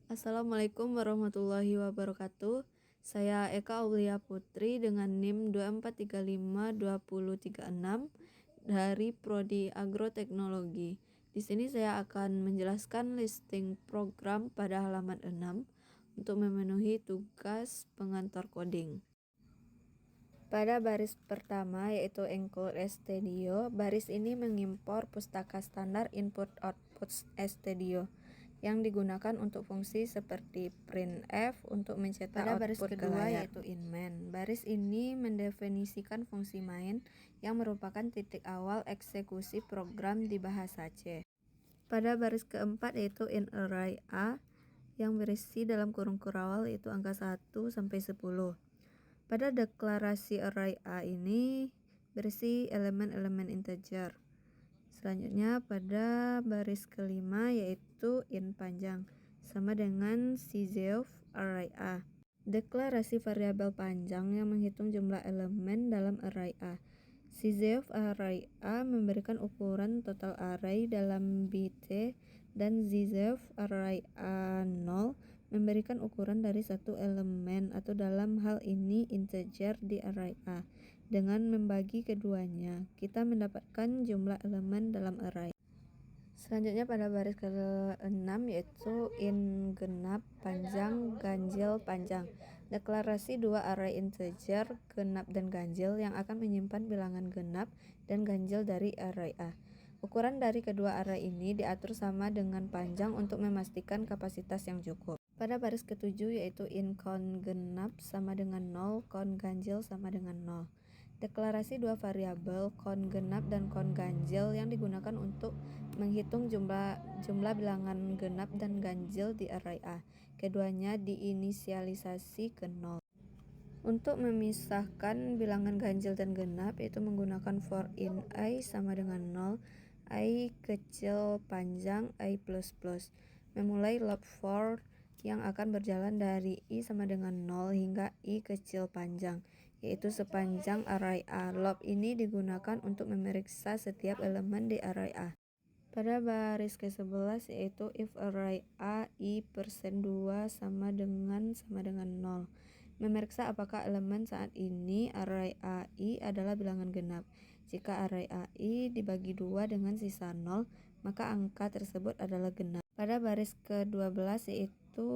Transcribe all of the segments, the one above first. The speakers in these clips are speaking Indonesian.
Assalamualaikum warahmatullahi wabarakatuh. Saya Eka Aulia Putri dengan NIM 24352036 dari Prodi Agroteknologi. Di sini saya akan menjelaskan listing program pada halaman 6 untuk memenuhi tugas pengantar coding. Pada baris pertama yaitu Include Studio, baris ini mengimpor pustaka standar input-output Studio yang digunakan untuk fungsi seperti printf untuk mencetak Pada baris output ke kedua layar. yaitu inMain. Baris ini mendefinisikan fungsi main yang merupakan titik awal eksekusi program di bahasa C. Pada baris keempat yaitu inArray A yang berisi dalam kurung kurawal yaitu angka 1 sampai 10. Pada deklarasi array A ini berisi elemen-elemen integer. Selanjutnya pada baris kelima yaitu in panjang sama dengan CZOF array A. Deklarasi variabel panjang yang menghitung jumlah elemen dalam array A. CZOF array A memberikan ukuran total array dalam BT dan ZZOF array A0 memberikan ukuran dari satu elemen atau dalam hal ini integer di array A. Dengan membagi keduanya, kita mendapatkan jumlah elemen dalam array. Selanjutnya pada baris ke-6 yaitu in genap panjang ganjil panjang. Deklarasi dua array integer genap dan ganjil yang akan menyimpan bilangan genap dan ganjil dari array A. Ukuran dari kedua array ini diatur sama dengan panjang untuk memastikan kapasitas yang cukup. Pada baris ke-7 yaitu in count genap sama dengan 0, count ganjil sama dengan 0. Deklarasi dua variabel count genap dan count ganjil yang digunakan untuk menghitung jumlah bilangan genap dan ganjil di array A. Keduanya diinisialisasi ke 0. Untuk memisahkan bilangan ganjil dan genap yaitu menggunakan for in I sama dengan 0, I kecil panjang I plus plus. Memulai loop for yang akan berjalan dari I sama dengan 0 hingga I kecil panjang, yaitu sepanjang array A. Loop ini digunakan untuk memeriksa setiap elemen di array A. Pada baris ke-11 yaitu if array A I%2 sama dengan 0. Memeriksa apakah elemen saat ini array AI adalah bilangan genap. Jika array AI dibagi 2 dengan sisa 0, maka angka tersebut adalah genap. Pada baris ke-12 yaitu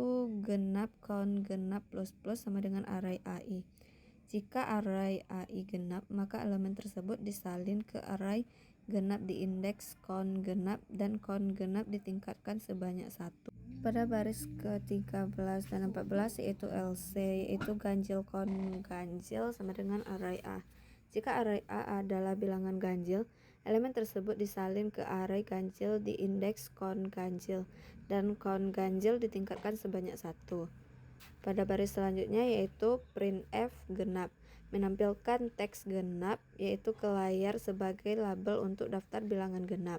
genap count genap plus plus sama dengan array AI. Jika array AI genap, maka elemen tersebut disalin ke array genap di indeks count genap dan count genap ditingkatkan sebanyak 1. Pada baris ke-13 dan 14 yaitu LC yaitu ganjil count ganjil sama dengan array A. Jika array A adalah bilangan ganjil, elemen tersebut disalin ke array ganjil di indeks count ganjil dan count ganjil ditingkatkan sebanyak 1. Pada baris selanjutnya yaitu printf genap, menampilkan teks genap yaitu ke layar sebagai label untuk daftar bilangan genap.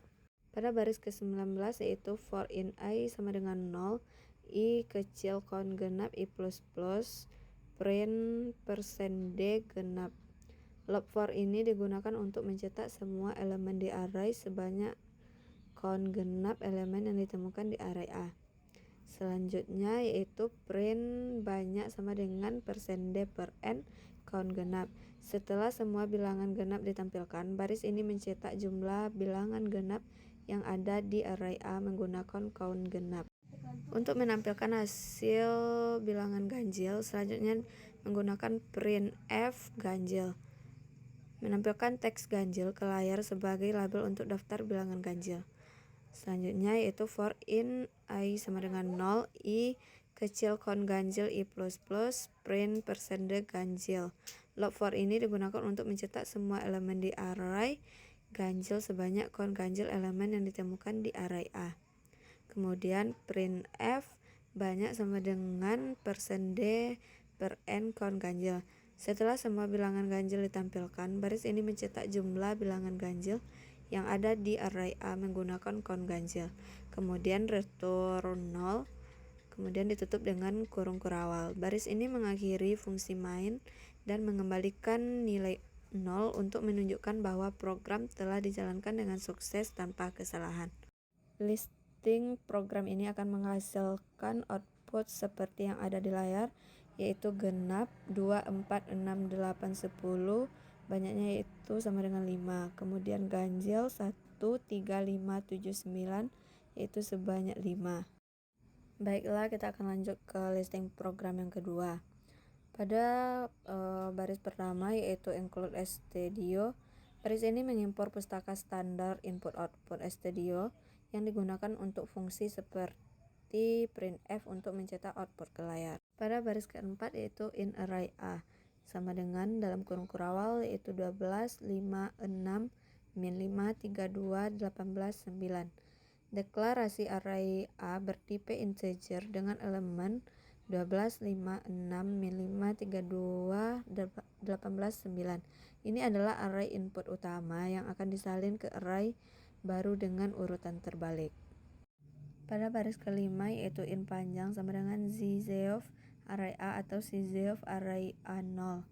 Pada baris ke-19 yaitu for in I sama dengan 0, I kecil count genap I plus plus, print %d genap. Loop for ini digunakan untuk mencetak semua elemen di array sebanyak count genap elemen yang ditemukan di array A. Selanjutnya yaitu print banyak sama dengan %d per n count genap. Setelah semua bilangan genap ditampilkan, baris ini mencetak jumlah bilangan genap yang ada di array A menggunakan count genap. Untuk menampilkan hasil bilangan ganjil, selanjutnya menggunakan printf ganjil, menampilkan teks ganjil ke layar sebagai label untuk daftar bilangan ganjil. Selanjutnya yaitu for in I sama dengan 0, I kecil count ganjil I plus plus, print %d ganjil. Loop for ini digunakan untuk mencetak semua elemen di array ganjil sebanyak count ganjil elemen yang ditemukan di array A. Kemudian printf banyak sama dengan %d per n count ganjil. Setelah semua bilangan ganjil ditampilkan, baris ini mencetak jumlah bilangan ganjil yang ada di array A menggunakan count ganjil. Kemudian return 0, kemudian ditutup dengan kurung kurawal. Baris ini mengakhiri fungsi main dan mengembalikan nilai 0 untuk menunjukkan bahwa program telah dijalankan dengan sukses tanpa kesalahan. Listing program ini akan menghasilkan output output seperti yang ada di layar, yaitu genap, 2, 4, 6, 8, 10, banyaknya yaitu sama dengan 5. Kemudian ganjil 1, 3, 5, 7, 9, yaitu sebanyak 5. Baiklah, kita akan lanjut ke listing program yang kedua. Pada baris pertama yaitu include studio, baris ini mengimpor pustaka standar input-output studio yang digunakan untuk fungsi seperti printf untuk mencetak output ke layar. Pada baris keempat yaitu in array A, sama dengan dalam kurung kurawal yaitu 12, 5, 6, min 5, 32, 18, 9. Deklarasi array A bertipe integer dengan elemen 12, 5, 6, min 5, 32, 18, 9. Ini adalah array input utama yang akan disalin ke array baru dengan urutan terbalik. Pada baris kelima yaitu in panjang sama dengan zzoof array A atau zzoof array A0.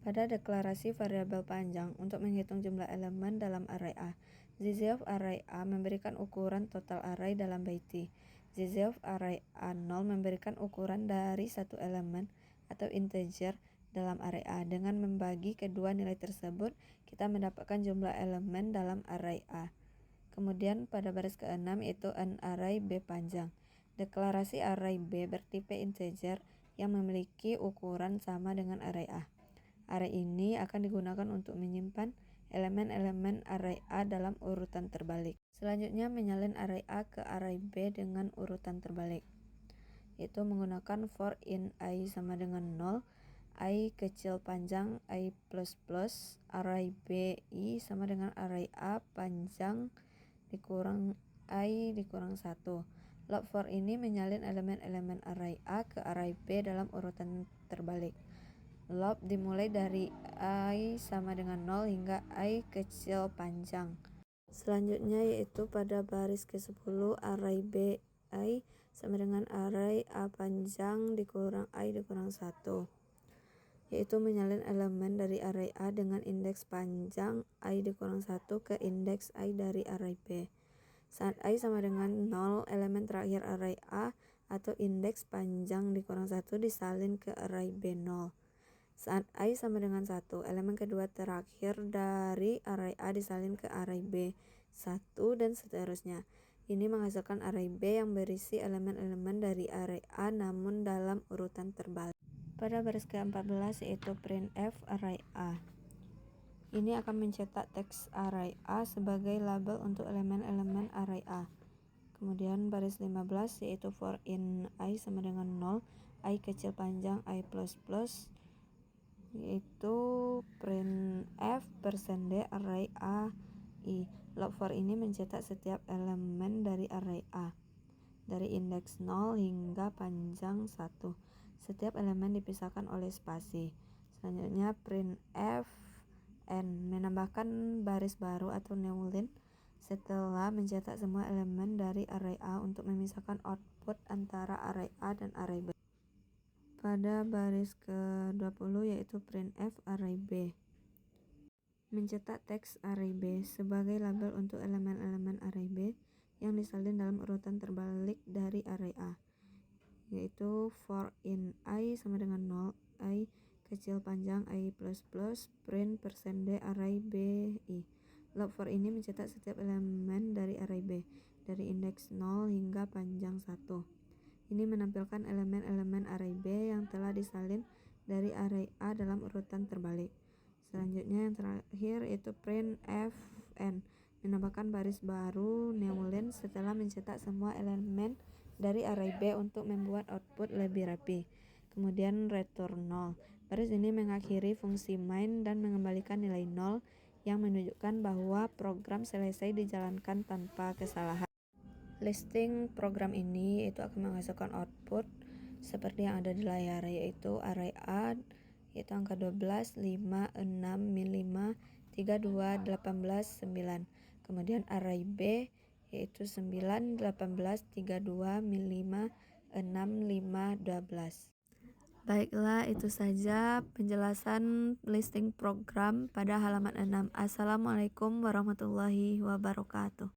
Pada deklarasi variabel panjang untuk menghitung jumlah elemen dalam array A, zzoof array A memberikan ukuran total array dalam baiti. zzoof array A0 memberikan ukuran dari satu elemen atau integer dalam array A. Dengan membagi kedua nilai tersebut, kita mendapatkan jumlah elemen dalam array A. Kemudian pada baris ke-6 yaitu an array B panjang. Deklarasi array B bertipe integer yang memiliki ukuran sama dengan array A. Array ini akan digunakan untuk menyimpan elemen-elemen array A dalam urutan terbalik. Selanjutnya menyalin array A ke array B dengan urutan terbalik, yaitu menggunakan for in I sama dengan 0, I kecil panjang I plus array B I sama dengan array A panjang dikurang I dikurang 1. Loop for ini menyalin elemen-elemen array A ke array B dalam urutan terbalik. Loop dimulai dari I sama dengan 0 hingga I kecil panjang. Selanjutnya yaitu pada baris ke-10 array B I sama dengan array A panjang dikurang I dikurang 1, yaitu menyalin elemen dari array A dengan indeks panjang I dikurang 1 ke indeks I dari array B. Saat I sama dengan 0, elemen terakhir array A atau indeks panjang dikurang 1 disalin ke array B0. Saat I sama dengan 1, elemen kedua terakhir dari array A disalin ke array B1 dan seterusnya. Ini menghasilkan array B yang berisi elemen-elemen dari array A namun dalam urutan terbalik. Pada baris ke-14 yaitu printf array A. Ini akan mencetak teks array A sebagai label untuk elemen-elemen array A. Kemudian baris 15 yaitu for in I sama dengan 0, I kecil panjang I plus yaitu printf %d array A I. Loop for ini mencetak setiap elemen dari array A dari indeks 0 hingga panjang 1. Setiap elemen dipisahkan oleh spasi. Selanjutnya printf n menambahkan baris baru atau new line setelah mencetak semua elemen dari array A untuk memisahkan output antara array A dan array B. Pada baris ke-20 yaitu printf array B. Mencetak teks array B sebagai label untuk elemen-elemen array B yang disalin dalam urutan terbalik dari array A, yaitu for in I sama dengan 0, I kecil panjang I plus print %d array B I. Loop for ini mencetak setiap elemen dari array B dari indeks 0 hingga panjang 1. Ini menampilkan elemen-elemen array B yang telah disalin dari array A dalam urutan terbalik. Selanjutnya yang terakhir yaitu printf n menambahkan baris baru new line setelah mencetak semua elemen dari array B untuk membuat output lebih rapi. Kemudian return 0. Baris ini mengakhiri fungsi main dan mengembalikan nilai 0 yang menunjukkan bahwa program selesai dijalankan tanpa kesalahan. Listing program ini itu akan menghasilkan output seperti yang ada di layar, yaitu array A yaitu angka 12, 5, 6, min 5, 32, 18, 9. Kemudian array B yaitu 9, 18, 32, min 5, 6, 5, 12. Baiklah, itu saja penjelasan listing program pada halaman 6. Assalamualaikum warahmatullahi wabarakatuh.